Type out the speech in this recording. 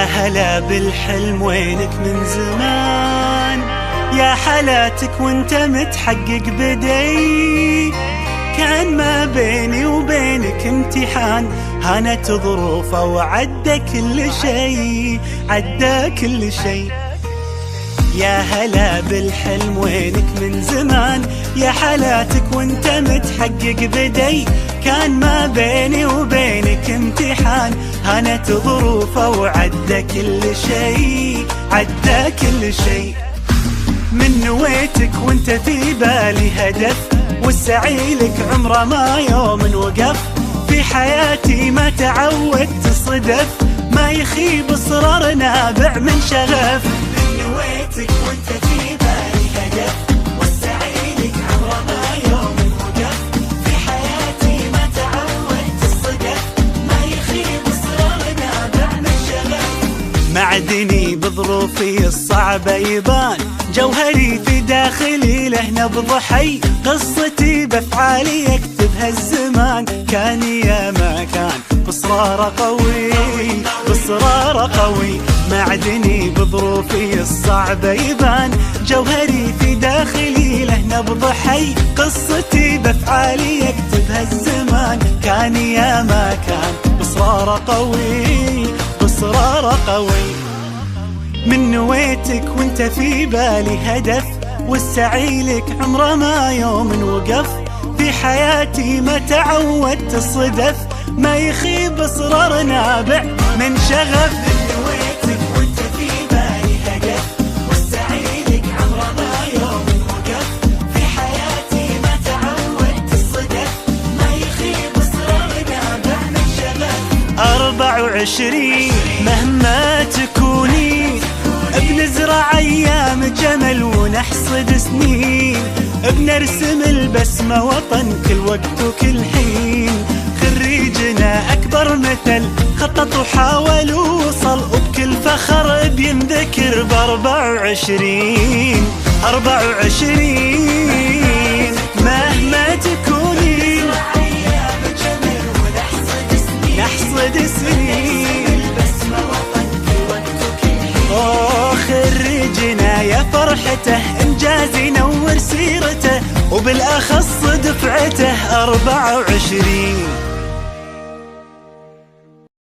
يا هلا بالحلم وينك من زمان، يا حالاتك وانت متحقق بدي. كان ما بيني وبينك امتحان، هانت ظروفه وعدى كل شيء، عدى كل شيء. يا هلا بالحلم وينك من زمان، يا حالاتك وانت متحقق بدي. كان ما بيني وبينك امتحان، هانت ظروفه وعدى كل شيء، عدى كل شيء. من نويتك وانت في بالي هدف، والسعي لك عمره ما يوم وقف. في حياتي ما تعودت صدف، ما يخيب اصرار نابع من شغف. من نويتك وانت في بالي هدف، والسعي لك عمره ما يوم وقف. في حياتي ما تعودت الصدف، ما يخيب اصرار نابع من شغف. معدني بظروفي الصعبة يبان، جوهري في داخلي له نبض حي. قصتي بافعالي يكتبها الزمان، كان يا ما كان بصرار قوي، بصرار قوي. معدني بظروفي الصعبة يبان، جوهري في داخلي له نبض حي. قصتي بافعالي يكتبها الزمان، كان يا ما كان بصرار قوي، بصرار قوي. من نويتك وانت في بالي هدف، والسعي لك عمره ما يوم وقف. في حياتي ما تعودت الصدف، ما يخيب اصرار نابع من شغف. من نويتك وانت في بالي هدف، والسعي لك عمره ما يوم وقف. في حياتي ما تعودت الصدف، ما يخيب اصرار نابع من شغف. 24 مهما تكوني، بنزرع ايام جمل ونحصد سنين. بنرسم البسمة وطن كل وقت وكل حين. خريجنا اكبر مثل خطط وحاول ووصل، وبكل فخر بينذكر ب24. 24 مهما تكوني، نحصد سنين. خريجنا يا فرحته، انجاز ينور سيرته، وبالاخص دفعته 24.